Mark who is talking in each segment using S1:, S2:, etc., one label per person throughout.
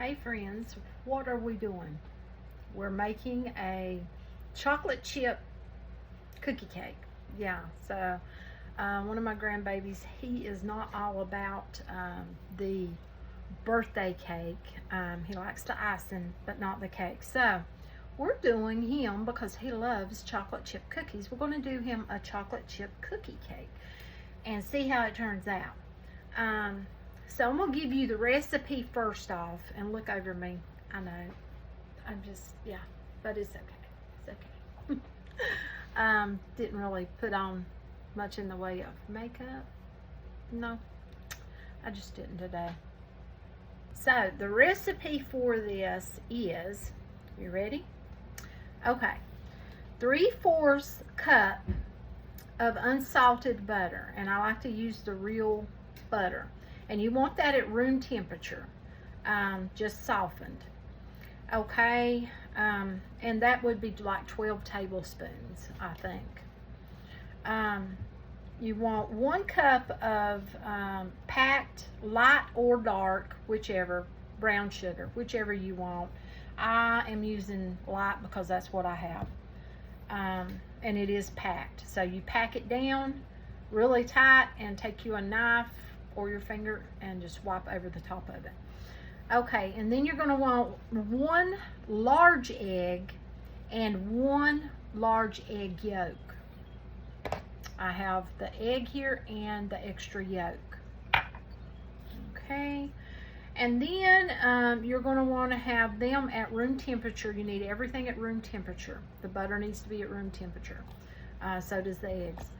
S1: Hey friends, what are we doing? We're making a chocolate chip cookie cake. Yeah, so one of my grandbabies, he is not all about the birthday cake. He likes the icing, but not the cake. So we're doing him, because he loves chocolate chip cookies, we're going to do him a chocolate chip cookie cake and see how it turns out. So I'm going to give you the recipe first off, and look over me. I know, I'm just, yeah, but it's okay. It's okay. Didn't really put on much in the way of makeup. No, I just didn't today. So the recipe for this is, you ready? Okay, 3/4 cup of unsalted butter, and I like to use the real butter, and you want that at room temperature, just softened. Okay, and that would be like 12 tablespoons, I think. You want 1 cup of packed light or dark, whichever, brown sugar, whichever you want. I am using light because that's what I have, and it is packed. So you pack it down really tight and take you a knife or your finger and just wipe over the top of it. Okay, and then you're going to want 1 large egg and 1 large egg yolk. I have the egg here and the extra yolk. Okay, and then you're going to want to have them at room temperature. You need everything at room temperature. The butter needs to be at room temperature. So does the eggs.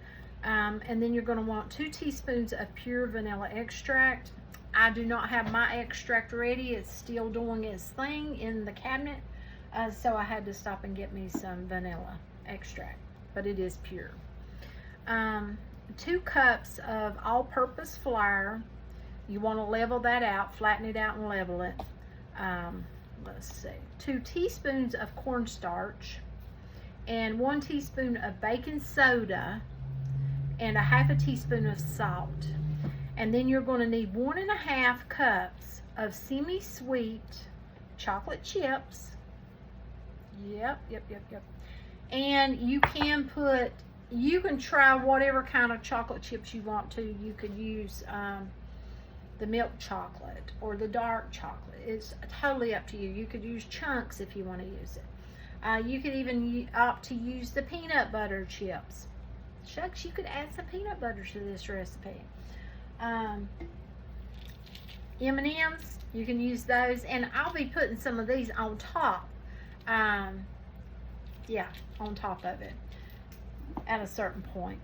S1: And then you're going to want 2 teaspoons of pure vanilla extract. I do not have my extract ready. It's still doing its thing in the cabinet. So I had to stop and get me some vanilla extract, but it is pure. 2 cups of all-purpose flour. You want to level that out, flatten it out and level it. Let's see, 2 teaspoons of cornstarch and 1 teaspoon of baking soda and 1/2 teaspoon of salt. And then you're going to need 1.5 cups of semi-sweet chocolate chips. Yep. And you can try whatever kind of chocolate chips you want to. You could use the milk chocolate or the dark chocolate. It's totally up to you. You could use chunks if you want to use it. You could even opt to use the peanut butter chips. Shucks, you could add some peanut butter to this recipe. M&Ms, you can use those, and I'll be putting some of these on top. Yeah, on top of it at a certain point,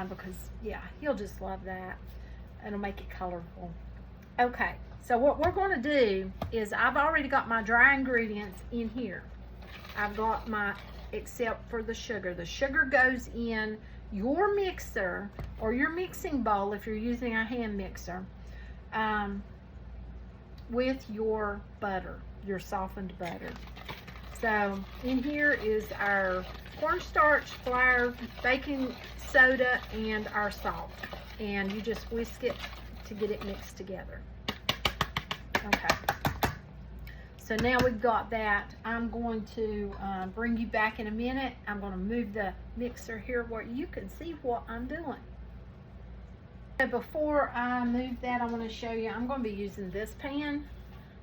S1: because yeah, he'll just love that. It'll make it colorful. Okay, so what we're going to do is, I've already got my dry ingredients in here. I've got except for the sugar. The sugar goes in your mixer or your mixing bowl if you're using a hand mixer, with your butter, your softened butter. So in here is our cornstarch, flour, baking soda, and our salt, and you just whisk it to get it mixed together. Okay, so now we've got that. I'm going to bring you back in a minute. I'm going to move the mixer here where you can see what I'm doing. So before I move that, I want to show you, I'm going to be using this pan.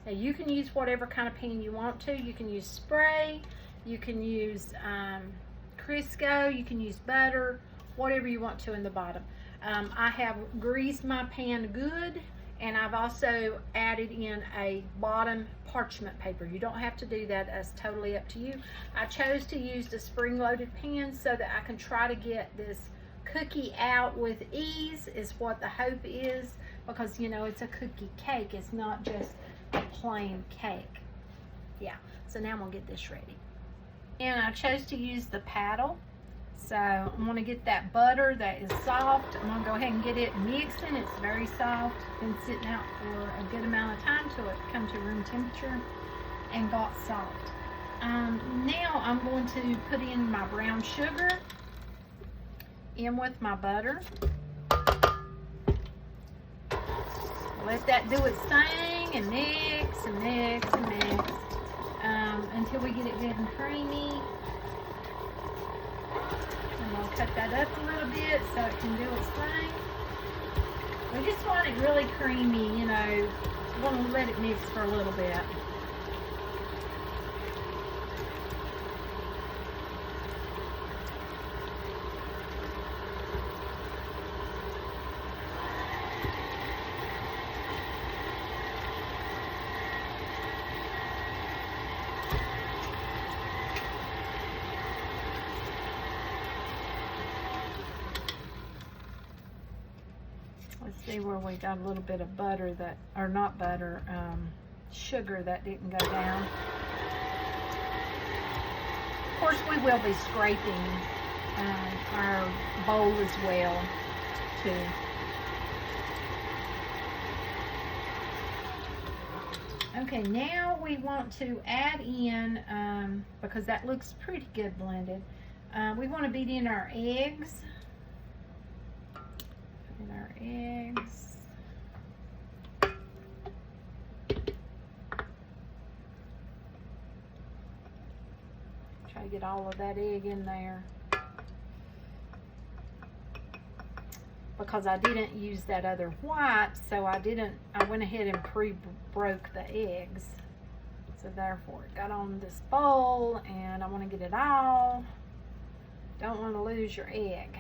S1: Now you can use whatever kind of pan you want to. You can use spray, you can use Crisco, you can use butter, whatever you want to in the bottom. I have greased my pan good, and I've also added in a bottom parchment paper. You don't have to do that, that's totally up to you. I chose to use the spring-loaded pan so that I can try to get this cookie out with ease, is what the hope is, because you know, it's a cookie cake, it's not just a plain cake. Yeah, so now I'm gonna get this ready. And I chose to use the paddle. So I'm going to get that butter that is soft. I'm going to go ahead and get it mixing. It's very soft. Been sitting out for a good amount of time till it come to room temperature and got soft. Now I'm going to put in my brown sugar in with my butter. Let that do its thing and mix and mix and mix until we get it good and creamy. And we'll cut that up a little bit so it can do its thing. We just want it really creamy, you know. We want to let it mix for a little bit. Let's see where we got a little bit of butter that, or not butter, sugar that didn't go down. Of course, we will be scraping our bowl as well, too. Okay, now we want to add in, because that looks pretty good blended, we want to beat in our eggs. Our eggs. Try to get all of that egg in there. Because I didn't use that other white, so I went ahead and pre-broke the eggs. So therefore it got on this bowl and I want to get it all. Don't want to lose your egg.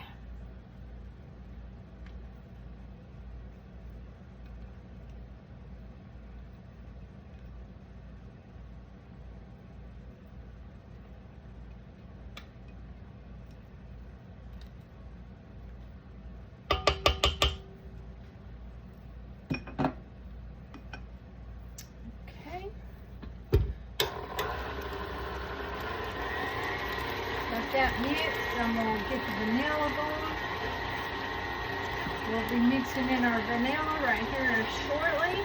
S1: That mix, I'm going to get the vanilla going. We'll be mixing in our vanilla right here shortly.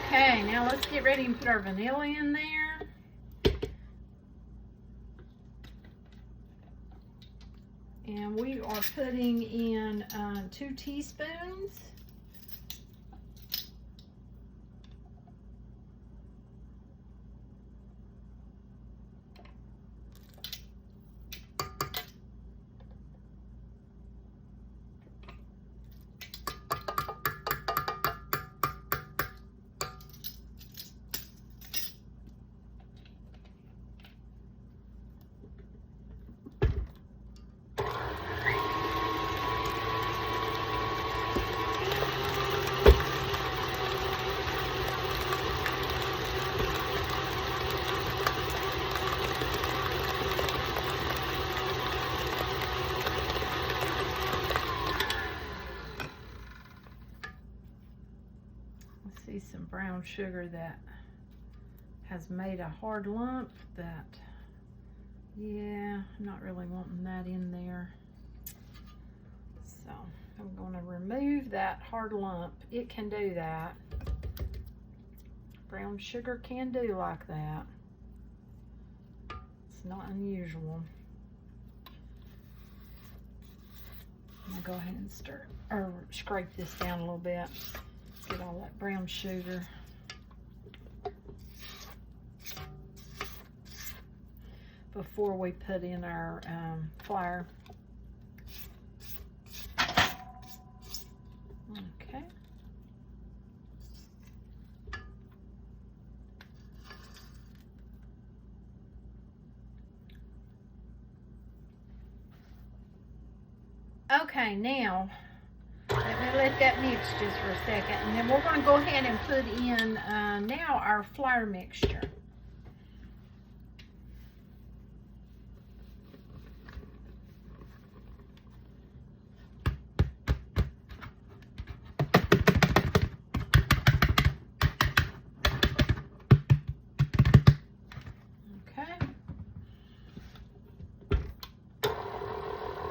S1: Okay, now let's get ready and put our vanilla in there. And we are putting in 2 teaspoons. See some brown sugar that has made a hard lump that, yeah, I'm not really wanting that in there. So I'm going to remove that hard lump. It can do that. Brown sugar can do like that. It's not unusual. I'm going to go ahead and stir or scrape this down a little bit. Get all that brown sugar. Before we put in our flour. Okay. Okay, now let that mix just for a second, and then we're going to go ahead and put in now our flour mixture.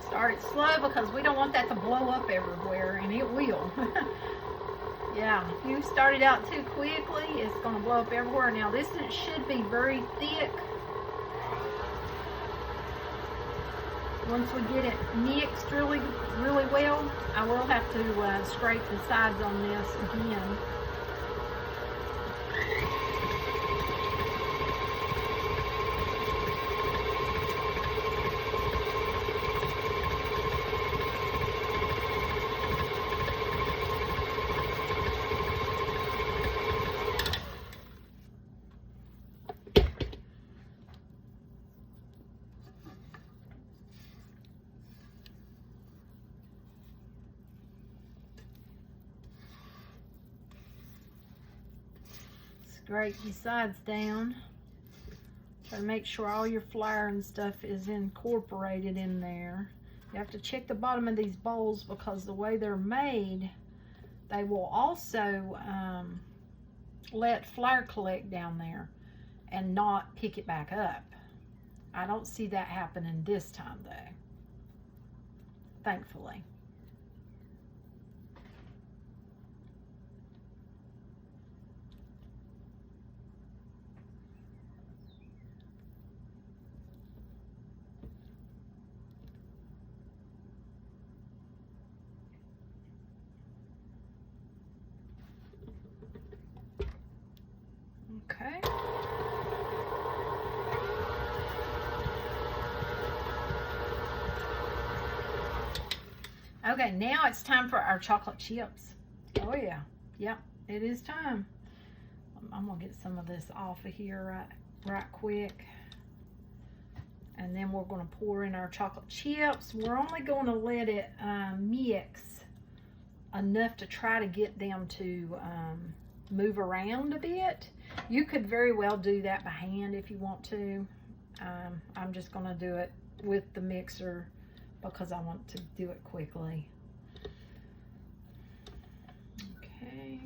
S1: Start it slow because we don't want that to blow up everywhere, and it will. Yeah, if you start it out too quickly, it's going to blow up everywhere. Now this should be very thick. Once we get it mixed really well, I will have to scrape the sides on this again. Scrape the sides down. Try to make sure all your flour and stuff is incorporated in there. You have to check the bottom of these bowls because the way they're made, they will also let flour collect down there and not pick it back up. I don't see that happening this time though, thankfully. Okay. Okay, now it's time for our chocolate chips. Oh yeah, yep, it is time. I'm gonna get some of this off of here right quick. And then we're gonna pour in our chocolate chips. We're only gonna let it mix enough to try to get them to move around a bit. You could very well do that by hand if you want to. I'm just gonna do it with the mixer because I want to do it quickly. Okay.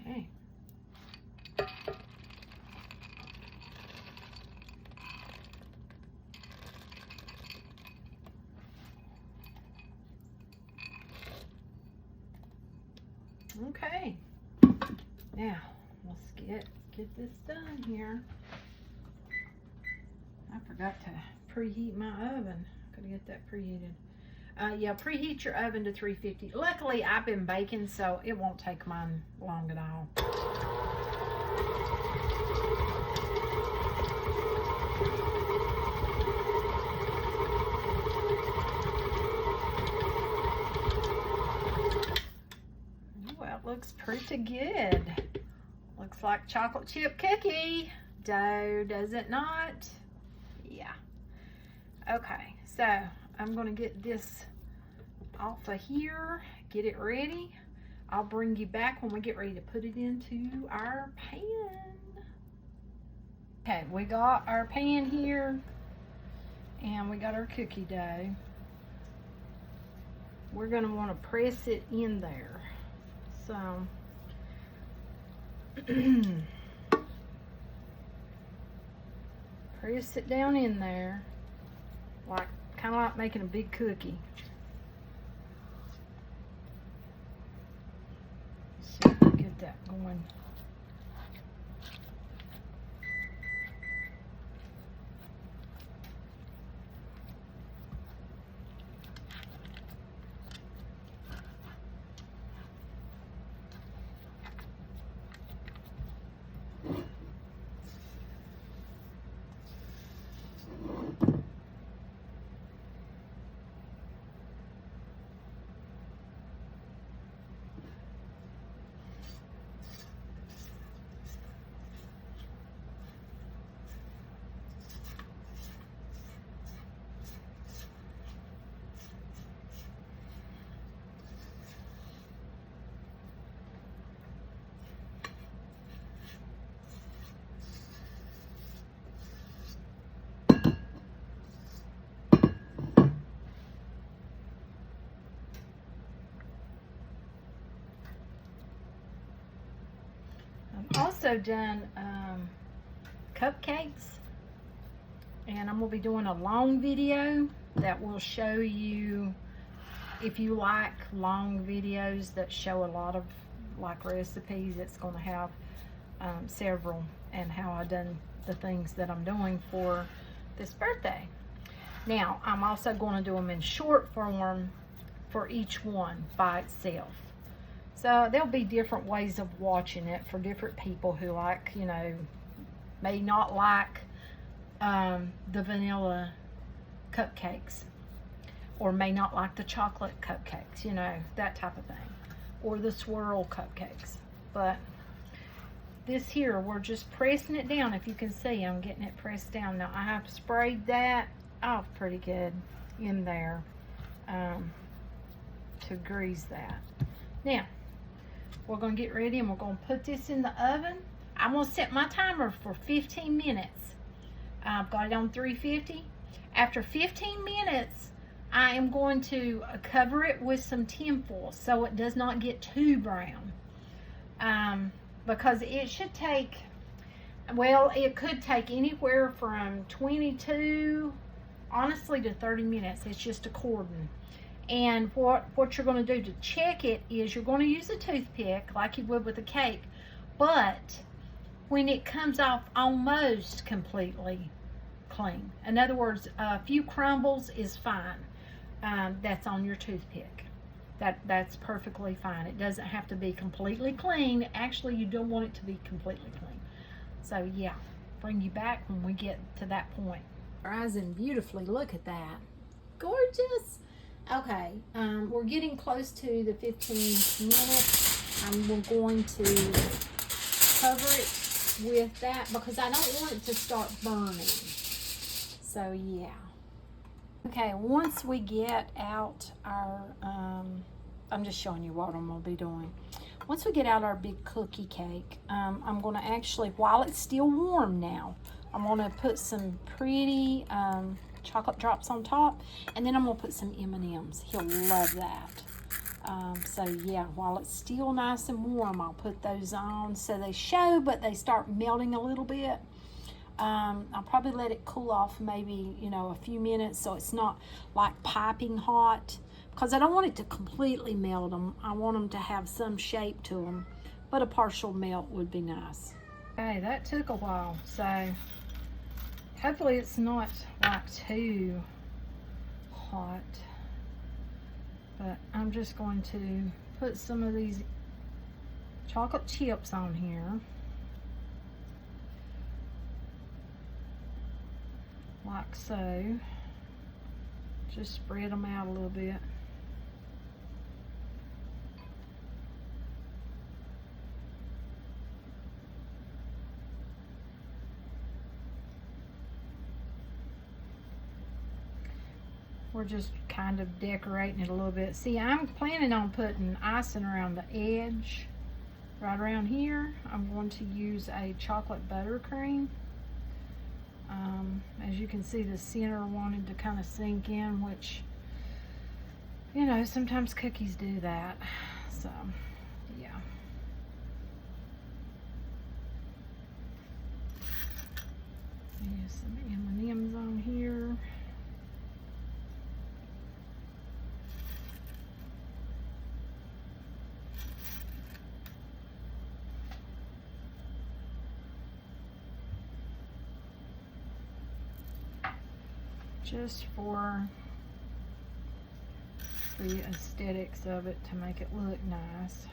S1: Okay. Okay, now let's get this done here. I forgot to preheat my oven. Gotta get that preheated. Yeah, preheat your oven to 350. Luckily, I've been baking, so it won't take mine long at all. Looks pretty good. Looks like chocolate chip cookie dough, does it not? Yeah. Okay, so I'm gonna get this off of here, get it ready. I'll bring you back when we get ready to put it into our pan. Okay, we got our pan here and we got our cookie dough. We're gonna wanna press it in there. So, press it down in there, like kind of like making a big cookie. So get that going. Also done cupcakes, and I'm going to be doing a long video that will show you if you like long videos that show a lot of like recipes, it's going to have several, and how I done the things that I'm doing for this birthday. Now I'm also going to do them in short form for each one by itself. So there'll be different ways of watching it for different people who like, you know, may not like the vanilla cupcakes, or may not like the chocolate cupcakes, you know, that type of thing, or the swirl cupcakes. But this here, we're just pressing it down. If you can see, I'm getting it pressed down. Now I have sprayed that off pretty good in there to grease that. Now we're going to get ready, and we're going to put this in the oven. I'm going to set my timer for 15 minutes. I've got it on 350. After 15 minutes, I am going to cover it with some tin foil so it does not get too brown. Because it should take, well, it could take anywhere from 22, honestly, to 30 minutes. It's just according. And what you're going to do to check it is you're going to use a toothpick like you would with a cake. But when it comes off almost completely clean, in other words, a few crumbles is fine. That's on your toothpick. That's perfectly fine. It doesn't have to be completely clean. Actually, you don't want it to be completely clean. So yeah, bring you back when we get to that point. Rising beautifully. Look at that. Gorgeous. Okay, we're getting close to the 15 minutes. I'm going to cover it with that because I don't want it to start burning. So yeah. Okay, once we get out our, I'm just showing you what I'm going to be doing. Once we get out our big cookie cake, I'm going to actually, while it's still warm now, I'm going to put some pretty chocolate drops on top, and then I'm going to put some M&Ms. He'll love that. So yeah, while it's still nice and warm, I'll put those on so they show, but they start melting a little bit. I'll probably let it cool off maybe, you know, a few minutes so it's not like piping hot, because I don't want it to completely melt them. I want them to have some shape to them, but a partial melt would be nice. Okay, that took a while, so hopefully it's not like too hot, but I'm just going to put some of these chocolate chips on here. Like so. Just spread them out a little bit. We're just kind of decorating it a little bit. See, I'm planning on putting icing around the edge, right around here. I'm going to use a chocolate buttercream. As you can see, the center wanted to kind of sink in, which, you know, sometimes cookies do that. So, yeah. Use some M&Ms on here. Just for the aesthetics of it, to make it look nice.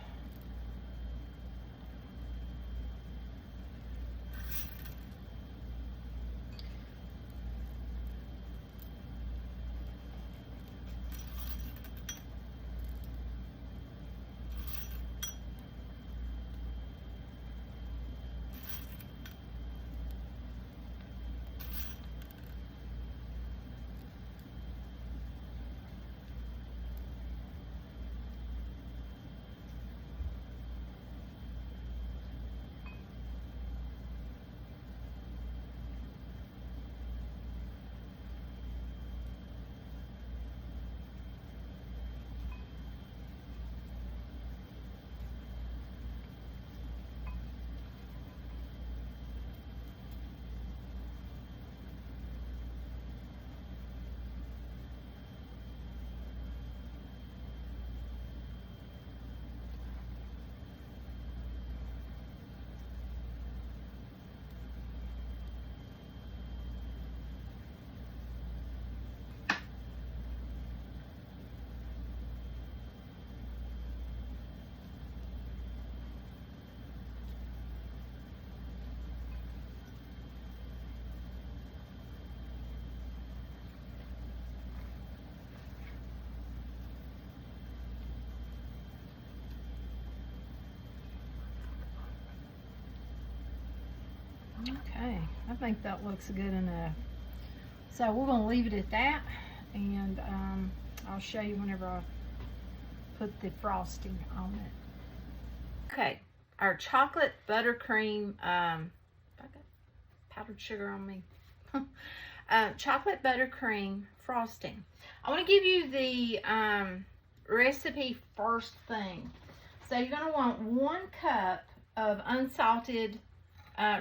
S1: Okay, I think that looks good enough. So we're going to leave it at that, and I'll show you whenever I put the frosting on it. Okay, our chocolate buttercream, I got powdered sugar on me. Chocolate buttercream frosting. I want to give you the recipe first thing. So you're going to want 1 cup of unsalted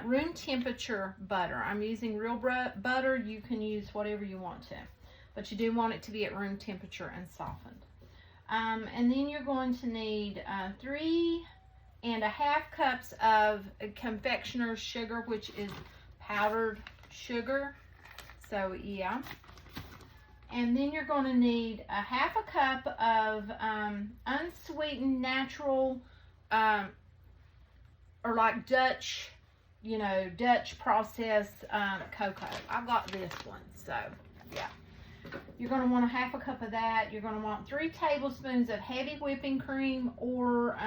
S1: room temperature butter. I'm using real butter. You can use whatever you want to, but you do want it to be at room temperature and softened. And then you're going to need 3.5 cups of confectioner's sugar, which is powdered sugar. So yeah. And then you're going to need 1/2 cup of unsweetened natural or like Dutch, you know, Dutch process cocoa. I got this one, so yeah. You're going to want 1/2 cup of that. You're going to want 3 tablespoons of heavy whipping cream, or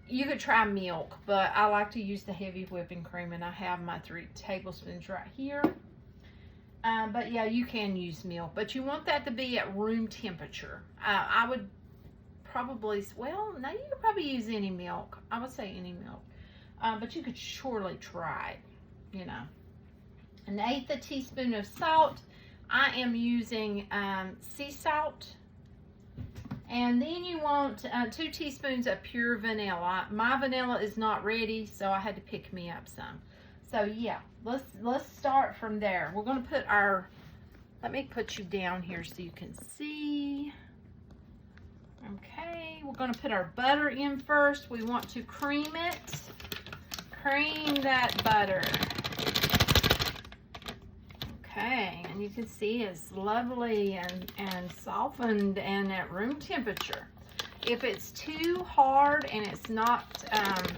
S1: you could try milk, but I like to use the heavy whipping cream, and I have my 3 tablespoons right here. But yeah, you can use milk, but you want that to be at room temperature. I would probably, well, no, you could probably use any milk. I would say any milk, but you could surely try it, you know. 1/8 teaspoon of salt. I am using sea salt. And then you want 2 teaspoons of pure vanilla. My vanilla is not ready, so I had to pick me up some. So yeah, let's start from there. We're going to put our, let me put you down here so you can see. Okay, we're going to put our butter in first. We want to cream it. Cream that butter. Okay, and you can see it's lovely and softened and at room temperature. If it's too hard and it's not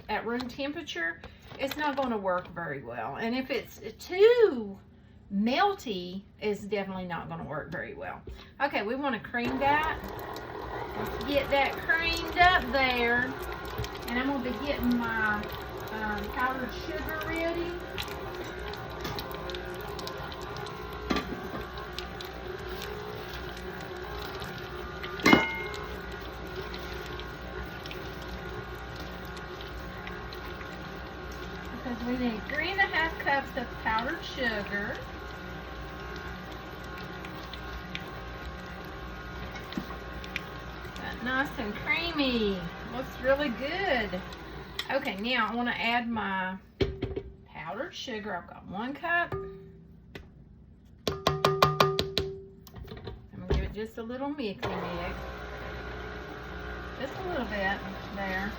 S1: at room temperature, it's not going to work very well. And if it's too melty, it's definitely not going to work very well. Okay, we want to cream that. Let's get that creamed up there. And I'm going to be getting my powdered sugar ready. We need 3.5 cups of powdered sugar. That's nice and creamy. Looks really good. Okay, now I want to add my powdered sugar. I've got 1 cup. I'm going to give it just a little mixy mix. Just a little bit there.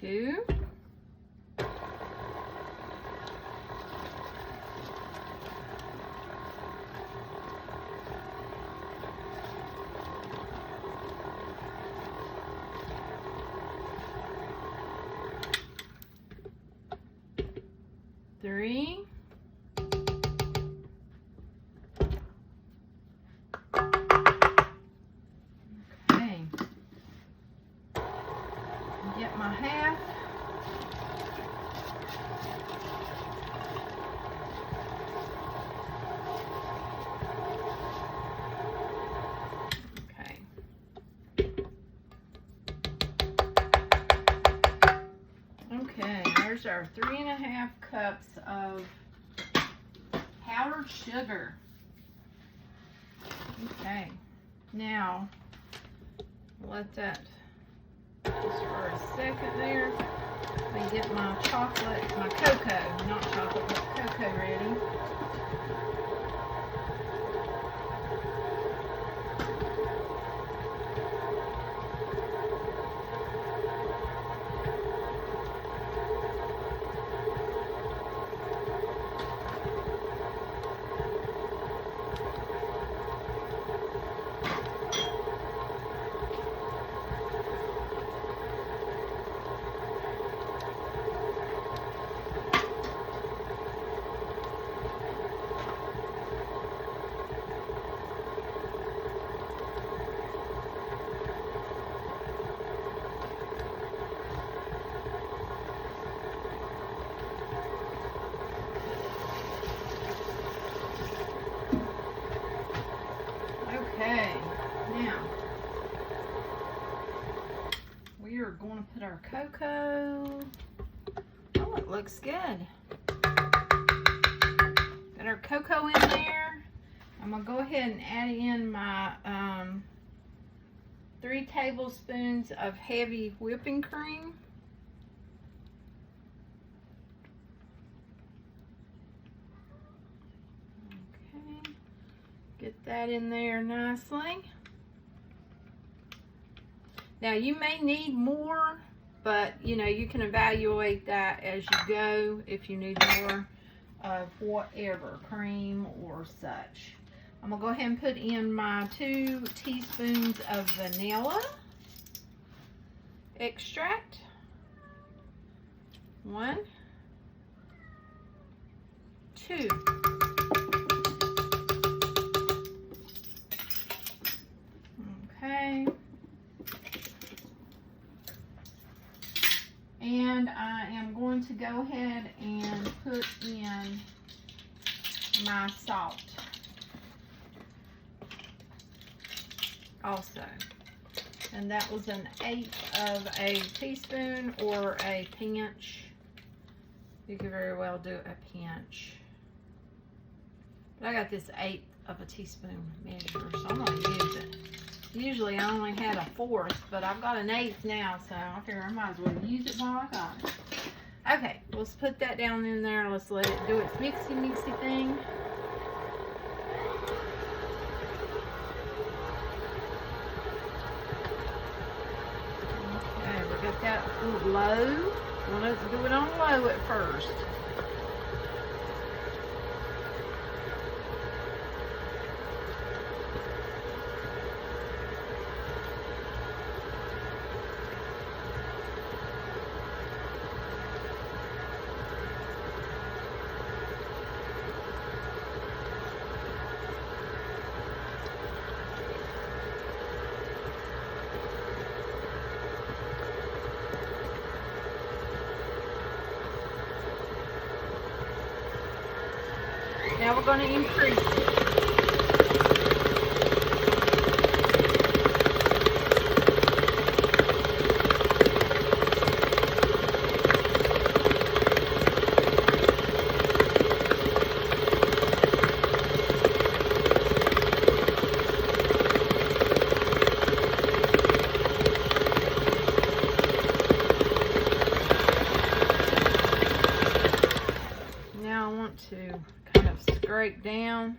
S1: Two. Three. Okay. Get my half. Okay. Okay, there's our 3.5 cups of powdered sugar. Okay, now let that just for a second there. Let me get my chocolate, my cocoa, not chocolate, but cocoa ready. gonna put our cocoa. Oh, it looks good. Got our cocoa in there. I'm gonna go ahead and add in my 3 tablespoons of heavy whipping cream. Okay, get that in there nicely. Now you may need more, but you know, you can evaluate that as you go if you need more of whatever, cream or such. I'm gonna go ahead and put in my 2 teaspoons of vanilla extract. 1, 2. Okay. And I am going to go ahead and put in my salt also. And that was 1/8 of a teaspoon or a pinch. You could very well do a pinch. But I got this 1/8 of a teaspoon measure, so I'm going to use it. Usually I only had 1/4, but I've got 1/8 now, so I figure I might as well use it while I got it. Okay, let's put that down in there. Let's let it do its mixy thing. Okay, we got that low. Well, let's do it on low at first. Now we're going to increase it. Now I want to kind of scrape down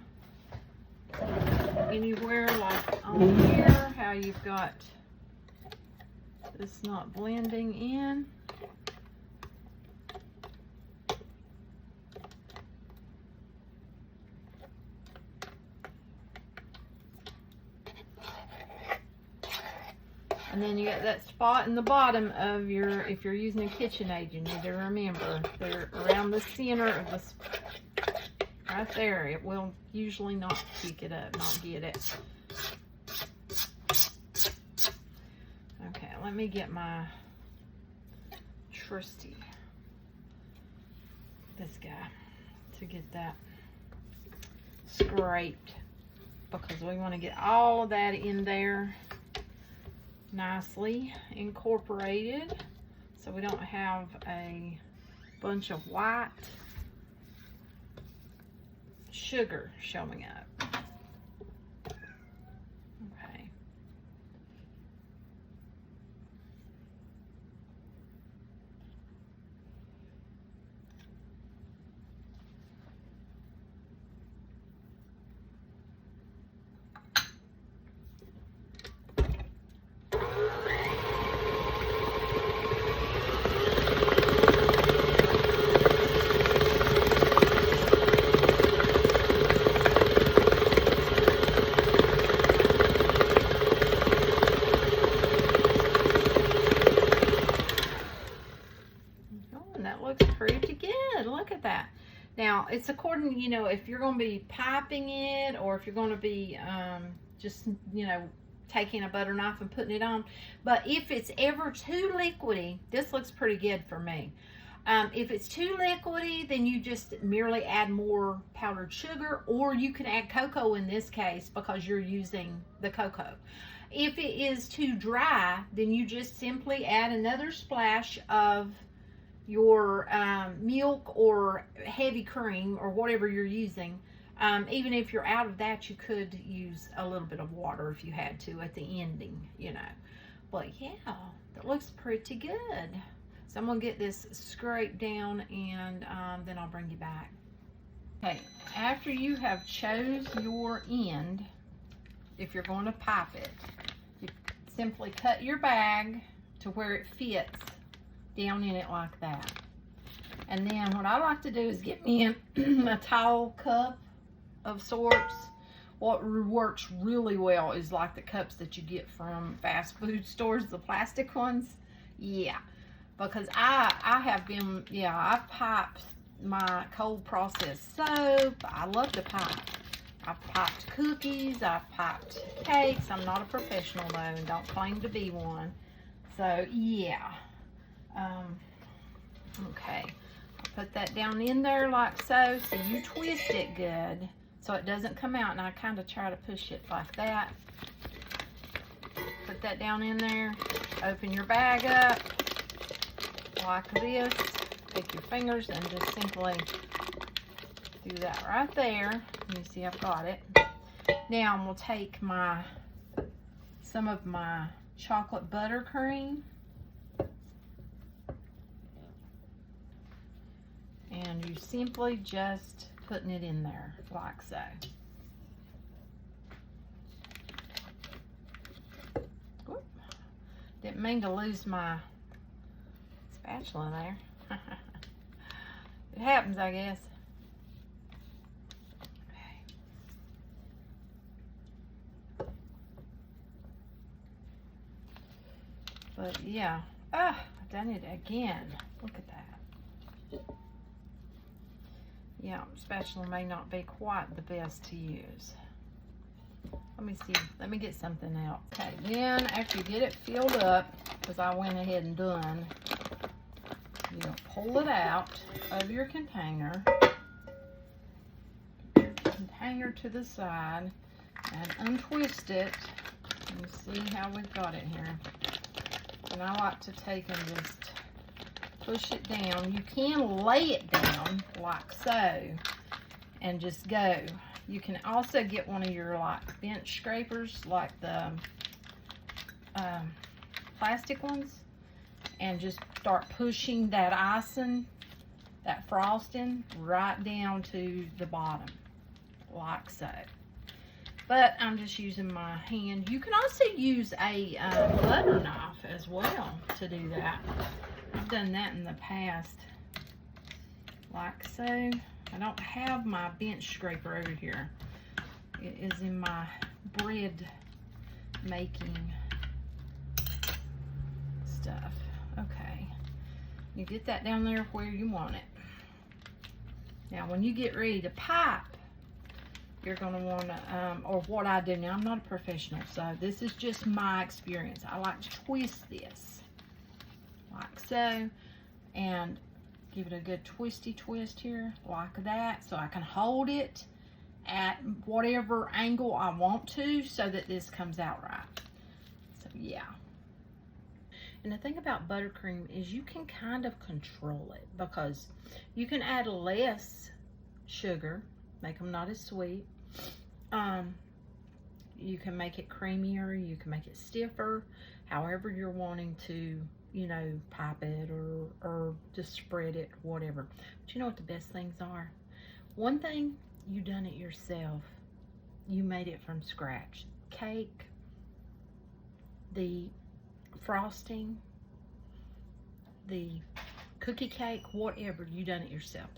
S1: anywhere like on here, how you've got this not blending in. And then you got that spot in the bottom of your, if you're using a KitchenAid, you need to remember, they're around the center of the, right there. It will usually not pick it up, not get it. Okay, let me get my trusty, this guy, to get that scraped, because we want to get all of that in there nicely incorporated, so we don't have a bunch of white sugar showing up. Okay. Now, it's according, you know, if you're going to be piping it, or if you're going to be just, you know, taking a butter knife and putting it on. But if it's ever too liquidy, this looks pretty good for me. If it's too liquidy, then you just merely add more powdered sugar, or you can add cocoa in this case because you're using the cocoa. If it is too dry, then you just simply add another splash of your milk or heavy cream or whatever you're using. Even if you're out of that, you could use a little bit of water if you had to at the ending, you know. But yeah, that looks pretty good. So I'm gonna get this scraped down, and then I'll bring you back. Okay, after you have chose your end, if you're going to pipe it, you simply cut your bag to where it fits down in it like that. And then what I like to do is get me a tall cup of sorts. What works really well is like the cups that you get from fast food stores, the plastic ones. Yeah, because I have been, yeah, I've piped my cold processed soap. I love to pipe. I've piped cookies, I've piped cakes. I'm not a professional though, and don't claim to be one. So yeah. Okay, I'll put that down in there like so. So you twist it good so it doesn't come out, and I kind of try to push it like that. Put that down in there. Open your bag up like this. Take your fingers and just simply do that right there. You see I've got it. Now I'm going to take some of my chocolate buttercream, and you simply just putting it in there like so. Whoop. Didn't mean to lose my spatula there. It happens, I guess. But yeah, I've done it again. Look at that. Yeah, spatula may not be quite the best to use. Let me see. Let me get something out. Okay, then after you get it filled up, because I went ahead and done, you'll pull it out of your container. Put your container to the side and untwist it. You see how we've got it here. And I like to take and just push it down. You can lay it down like so and just go. You can also get one of your like bench scrapers, like the plastic ones, and just start pushing that icing, that frosting, right down to the bottom, like so. But I'm just using my hand. You can also use a butter knife as well to do that. I've done that in the past, like so. I don't have my bench scraper over here. It is in my bread making stuff. Okay, you get that down there where you want it. Now when you get ready to pipe, you're going to want to, or what I do now, I'm not a professional, so this is just my experience. I like to twist this like so, and give it a good twisty twist here like that, so I can hold it at whatever angle I want to so that this comes out right. So yeah. And the thing about buttercream is you can kind of control it, because you can add less sugar, make them not as sweet. You can make it creamier, you can make it stiffer, however you're wanting to, you know, pipe it or just spread it, whatever. But you know what the best things are? One thing, you done it yourself. You made it from scratch. Cake, the frosting, the cookie cake, whatever, you done it yourself.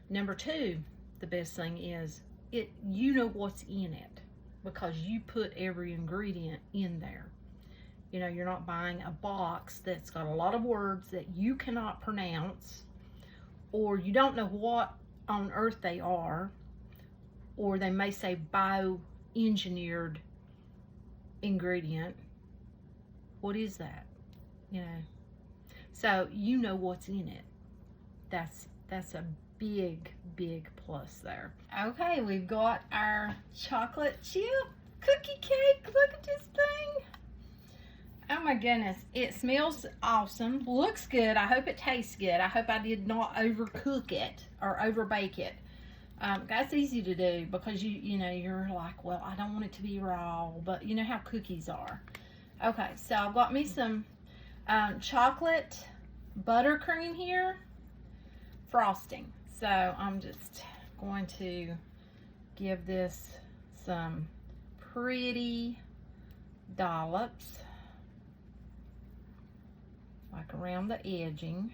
S1: Number two, the best thing is you know what's in it, because you put every ingredient in there. You know, you're not buying a box that's got a lot of words that you cannot pronounce, or you don't know what on earth they are, or they may say bioengineered ingredient. What is that? You know, so you know what's in it. that's a big plus there. Okay, we've got our chocolate chip cookie cake. Look at this thing. Oh my goodness, it smells awesome, looks good. I hope it tastes good. I hope I did not overcook it or overbake it. That's easy to do because you know, you're like, well, I don't want it to be raw, but you know how cookies are. Okay, so I've got me some chocolate buttercream here, frosting. So I'm just going to give this some pretty dollops, like around the edging.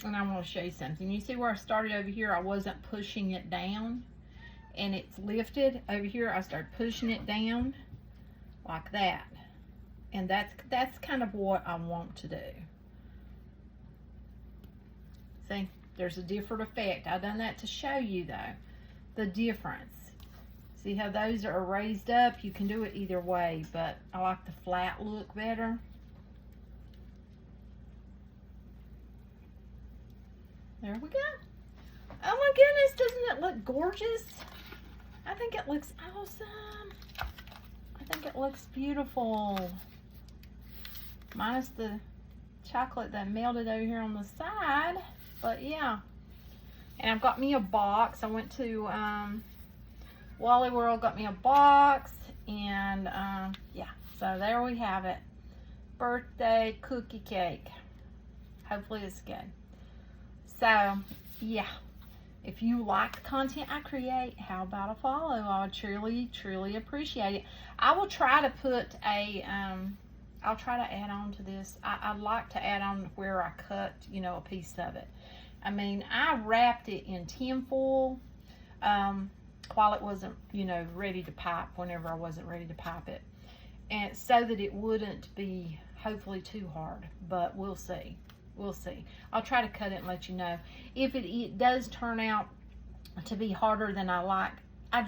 S1: And I want to show you something. You see where I started over here? I wasn't pushing it down, and it's lifted. Over here, I started pushing it down like that. And that's kind of what I want to do. See, there's a different effect. I've done that to show you, though, the difference. See how those are raised up? You can do it either way, but I like the flat look better. There we go. Oh my goodness, doesn't it look gorgeous? I think it looks awesome. I think it looks beautiful. Minus the chocolate that melted over here on the side. But yeah. And I've got me a box. I went to Wally World, got me a box. And yeah, so there we have it. Birthday cookie cake. Hopefully it's good. So, yeah, if you like the content I create, how about a follow? I would truly appreciate it. I will try to put a, I'll try to add on to this. I'd like to add on where I cut, you know, a piece of it. I mean, I wrapped it in tin foil while it wasn't, you know, ready to pipe, whenever I wasn't ready to pipe it. And so that it wouldn't be, hopefully, too hard, but we'll see. We'll see. I'll try to cut it and let you know. If it does turn out to be harder than I like,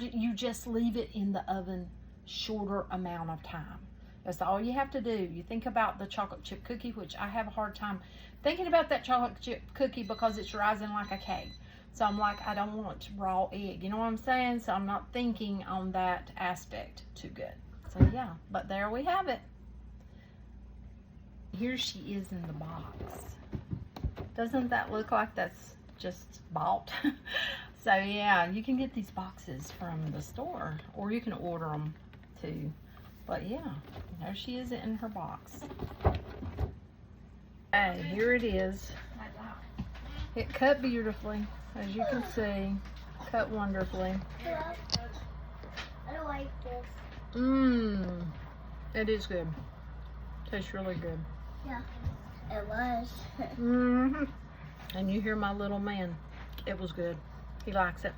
S1: you just leave it in the oven shorter amount of time. That's all you have to do. You think about the chocolate chip cookie, which I have a hard time thinking about that chocolate chip cookie because it's rising like a cake. So I'm like, I don't want raw egg. You know what I'm saying? So I'm not thinking on that aspect too good. So yeah, but there we have it. Here she is in the box. Doesn't that look like that's just bought? So yeah, you can get these boxes from the store, or you can order them too. But yeah, there she is in her box. Hey, here it is. It cut beautifully, as you can see. Cut wonderfully.
S2: I like this.
S1: Mmm. It is good. Tastes really good.
S2: Yeah, it was.
S1: Mm-hmm. And you hear my little man. It was good. He likes it.